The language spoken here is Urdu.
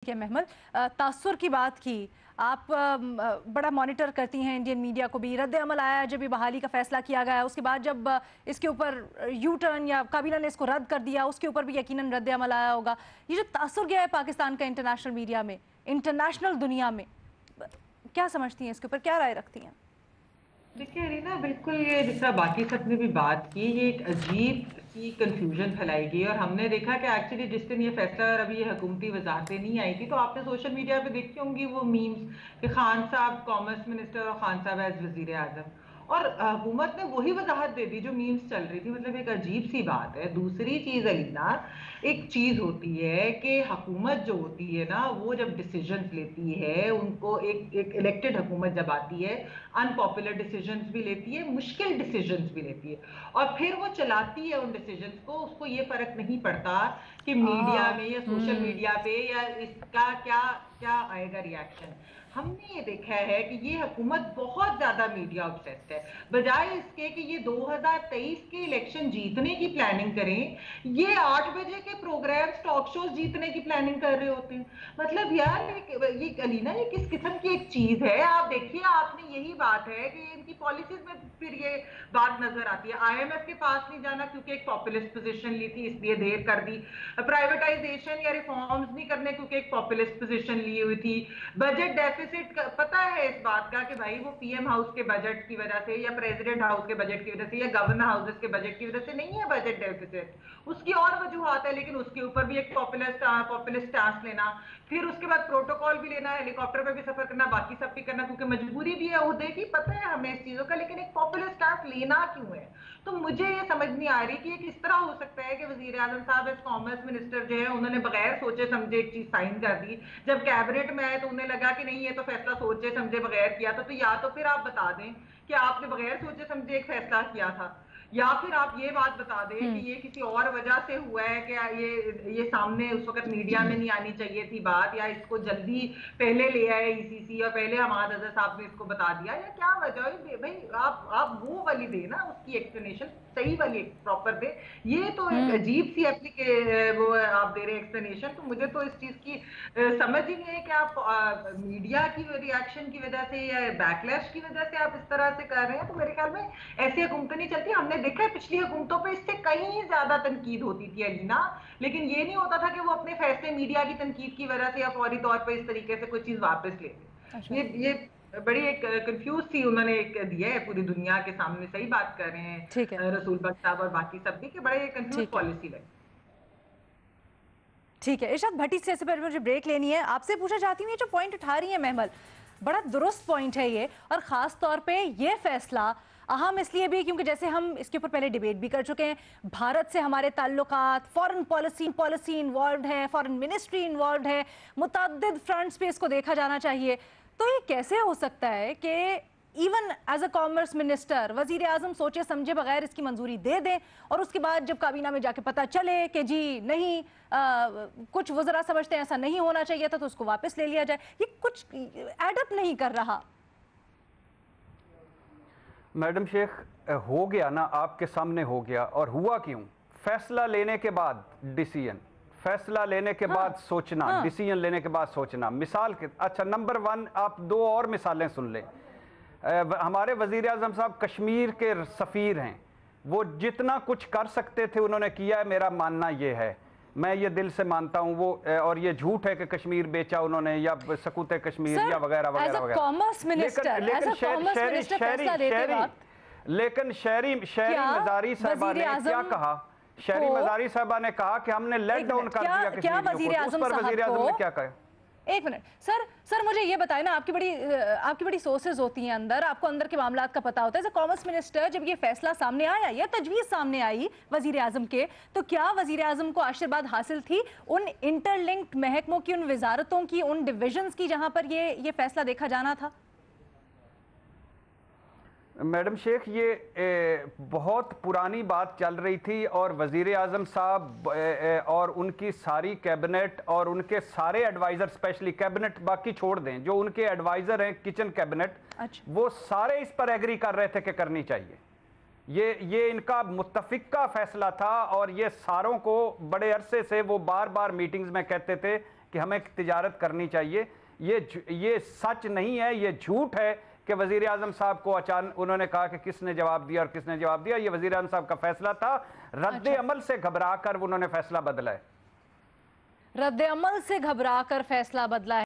کہ محمل تاثر کی بات کی آپ بڑا مانیٹر کرتی ہیں انڈین میڈیا کو بھی. رد عمل آیا جب یہ بحالی کا فیصلہ کیا گیا, اس کے بعد جب اس کے اوپر یو ٹرن یا کابینہ نے اس کو رد کر دیا, اس کے اوپر بھی یقیناً رد عمل آیا ہوگا. یہ جو تاثر گیا ہے پاکستان کا انٹرنیشنل میڈیا میں, انٹرنیشنل دنیا میں, کیا سمجھتی ہیں اس کے اوپر, کیا رائے رکھتی ہیں؟ دیکھیں رینا, بالکل یہ جس طرح باقی سب نے بھی بات کی, یہ ایک عجیب سی کنفیوژن پھیلائی گئی. اور ہم نے دیکھا کہ ایکچولی جس دن یہ فیصلہ اور ابھی یہ حکومتی وضاحتیں نہیں آئی تھی تو آپ نے سوشل میڈیا پہ دیکھی ہوں گی وہ میمز کہ خان صاحب کامرس منسٹر اور خان صاحب ایز وزیر اعظم, اور حکومت نے وہی وضاحت دے دی جو میمز چل رہی تھی. مطلب ایک عجیب سی بات ہے. دوسری چیز علینا, ایک چیز ہوتی ہے کہ حکومت جو ہوتی ہے نا, وہ جب ڈیسیجنز لیتی ہے, ان کو ایک الیکٹڈ حکومت جب آتی ہے, انپاپولر ڈیسیجنز بھی لیتی ہے, مشکل ڈیسیجنز بھی لیتی ہے, اور پھر وہ چلاتی ہے ان ڈیسیجنز کو. اس کو یہ فرق نہیں پڑتا کہ میڈیا میں یا سوشل میڈیا پہ یا اس کا کیا آئے گا ریاکشن. ہم نے یہ دیکھا ہے کہ یہ حکومت بہت زیادہ میڈیا obsessed ہے. بجائے اس کے کہ یہ 2023 کے الیکشن جیتنے کی پلاننگ کریں, یہ 8 بجے کے پروگرامز ٹاک شوز جیتنے کی پلاننگ کر رہے ہوتے ہیں. مطلب یار یہ علینا, یہ کس قسم کی ایک چیز ہے. آپ دیکھیے, آپ نے یہی بات ہے کہ ان کی پالیسیز میں پھر یہ بات نظر آتی ہے. آئی ایم ایف کے پاس نہیں جانا کیونکہ ایک پاپولسٹ پوزیشن لی تھی, اس لیے دیر کر دی. پرائیویٹائزیشن یا ریفارمز نہیں کرنے کیونکہ ایک پاپولسٹ پوزیشن لی ہوئی تھی. بجٹ ڈیفیسٹ پتہ ہے اس بات کا کہ بھائی وہ پی ایم ہاؤس کے بجٹ کی وجہ سے یا پریزیڈنٹ ہاؤس کے بجٹ کی وجہ سے یا گورنر ہاؤسز کے بجٹ کی وجہ سے نہیں ہے بجٹ ڈیفیسٹ, اس کی اور وجوہات ہے. لیکن اس کے اوپر بھی ایک پاپولسٹ سٹانس لینا, پھر اس کے بعد پروٹوکول بھی لینا, ہیلی کاپٹر پہ بھی سفر کرنا, باقی سب بھی کرنا کیونکہ مجبوری بھی ہے عہدے کی, پتہ ہے ہمیں اس چیزوں کا. لیکن ایک پاپولر سٹانس لینا کیوں ہے؟ تو مجھے یہ سمجھ نہیں آ رہی کہ یہ کس طرح ہو سکتا ہے کہ وزیر اعظم صاحب ایز کامرس منسٹر جو ہے انہوں نے بغیر سوچے سمجھے ایک چیز سائن کر دی. جب کیبنٹ میں آئے تو انہیں لگا کہ نہیں, یہ تو فیصلہ سوچے سمجھے بغیر کیا تھا. تو یا تو پھر آپ بتا دیں کہ آپ نے بغیر سوچے سمجھے ایک فیصلہ کیا تھا, یا پھر آپ یہ بات بتا دیں کہ یہ کسی اور وجہ سے ہوا ہے کہ یہ سامنے اس وقت میڈیا میں نہیں آنی چاہیے تھی بات, یا اس کو جلدی پہلے لے آئے ای سی سی اور پہلے حماد اظہر صاحب نے اس کو بتا دیا, یا کیا وجہ ہے بھائی. آپ وہ والی دے نا, اس کی ایکسپلینیشن صحیح والی پراپر دے. یہ تو ایک عجیب سی وہ آپ دے رہے ہیں ایکسپلینیشن. تو مجھے تو اس چیز کی سمجھ ہی نہیں ہے کہ آپ میڈیا کی ریاکشن کی وجہ سے یا بیک لیش کی وجہ سے آپ اس طرح سے کر رہے ہیں. تو میرے خیال میں ایسی حکومتیں نہیں چلتی. ہم نے دیکھا ہے پچھلی حکومتوں پہ اس سے کہیں زیادہ تنقید ہوتی تھی علینا, لیکن یہ نہیں ہوتا تھا کہ وہ اپنے فیصلے میڈیا کی تنقید کی وجہ سے یا فوری طور پہ اس طریقے سے کوئی چیز واپس لے لیں. یہ بڑی ایک کنفیوز تھی انہوں نے ایک دیا ہے پوری دنیا کے سامنے. صحیح بات کر رہے ہیں رسول بخش صاحب اور باقی سب بھی کہ بڑے کنفیوز پالیسی لگی. ٹھیک ہے, ارشاد بھٹی سے پہلے مجھے بریک لینی ہے. آپ سے پوچھنا چاہتی ہوں, یہ جو پوائنٹ اٹھا رہی ہیں محمل, بڑا درست پوائنٹ ہے یہ, اور خاص طور پہ یہ فیصلہ اہم اس لیے بھی کیونکہ جیسے ہم اس کے اوپر پہلے ڈیبیٹ بھی کر چکے ہیں, بھارت سے ہمارے تعلقات, فورن پالیسی انوالوڈ ہے, فورن منسٹری انوالوڈ ہے, متعدد فرنٹس پہ اس کو دیکھا جانا چاہیے. تو یہ کیسے ہو سکتا ہے کہ even as a commerce minister وزیر اعظم سوچے سمجھے بغیر اس کی منظوری دے دیں, اور اس کے بعد جب کابینہ میں جا کے پتہ چلے کہ جی نہیں, کچھ وزراء سمجھتے ہیں ایسا نہیں ہونا چاہیے تھا تو اس کو واپس لے لیا جائے. یہ کچھ ایڈ اپ نہیں کر رہا. میڈم شیخ, ہو گیا نا, آپ کے سامنے ہو گیا. اور ہوا کیوں؟ فیصلہ لینے کے بعد ڈیسیژن, فیصلہ لینے کے بعد سوچنا, ڈیسیژن لینے کے بعد سوچنا. مثال کے اچھا نمبر 1 آپ 2 اور مثالیں سن لیں. ہمارے وزیر اعظم صاحب کشمیر کے سفیر ہیں, وہ جتنا کچھ کر سکتے تھے انہوں نے کیا ہے. میرا ماننا یہ ہے, میں یہ دل سے مانتا ہوں وہ, اور یہ جھوٹ ہے کہ کشمیر بیچا انہوں نے یا سکوت کشمیر یا وغیرہ وغیرہ وغیرہ. لیکن شہری مزاری صاحبہ نے کیا کہا؟ شہری مزاری صاحبہ نے کہا کہ ہم نے لیٹ ڈاؤن کر دیا کشمیریوں کو. اس پر وزیر اعظم نے کیا کہا؟ ایک منٹ سر مجھے یہ بتائیں نا, آپ کی بڑی سورسز ہوتی ہیں اندر, آپ کو اندر کے معاملات کا پتا ہوتا ہے. کامرس منسٹر جب یہ فیصلہ سامنے آیا یا تجویز سامنے آئی وزیر اعظم کے, تو کیا وزیر اعظم کو آشرواد حاصل تھی ان انٹر لنکڈ محکموں کی, ان وزارتوں کی, ان ڈویژنز کی جہاں پر یہ فیصلہ دیکھا جانا تھا؟ میڈم شیخ, یہ بہت پرانی بات چل رہی تھی, اور وزیر اعظم صاحب اور ان کی ساری کیبنٹ اور ان کے سارے ایڈوائزر, اسپیشلی کیبنٹ باقی چھوڑ دیں, جو ان کے ایڈوائزر ہیں کچن کیبنٹ, وہ سارے اس پر ایگری کر رہے تھے کہ کرنی چاہیے. یہ ان کا متفقہ فیصلہ تھا, اور یہ ساروں کو بڑے عرصے سے وہ بار بار میٹنگز میں کہتے تھے کہ ہمیں تجارت کرنی چاہیے. یہ سچ نہیں ہے, یہ جھوٹ ہے کہ وزیر اعظم صاحب کو اچانک انہوں نے کہا کہ کس نے جواب دیا اور کس نے جواب دیا. یہ وزیر اعظم صاحب کا فیصلہ تھا, رد عمل سے گھبرا کر انہوں نے فیصلہ بدلا ہے. رد عمل سے گھبرا کر فیصلہ بدلا ہے.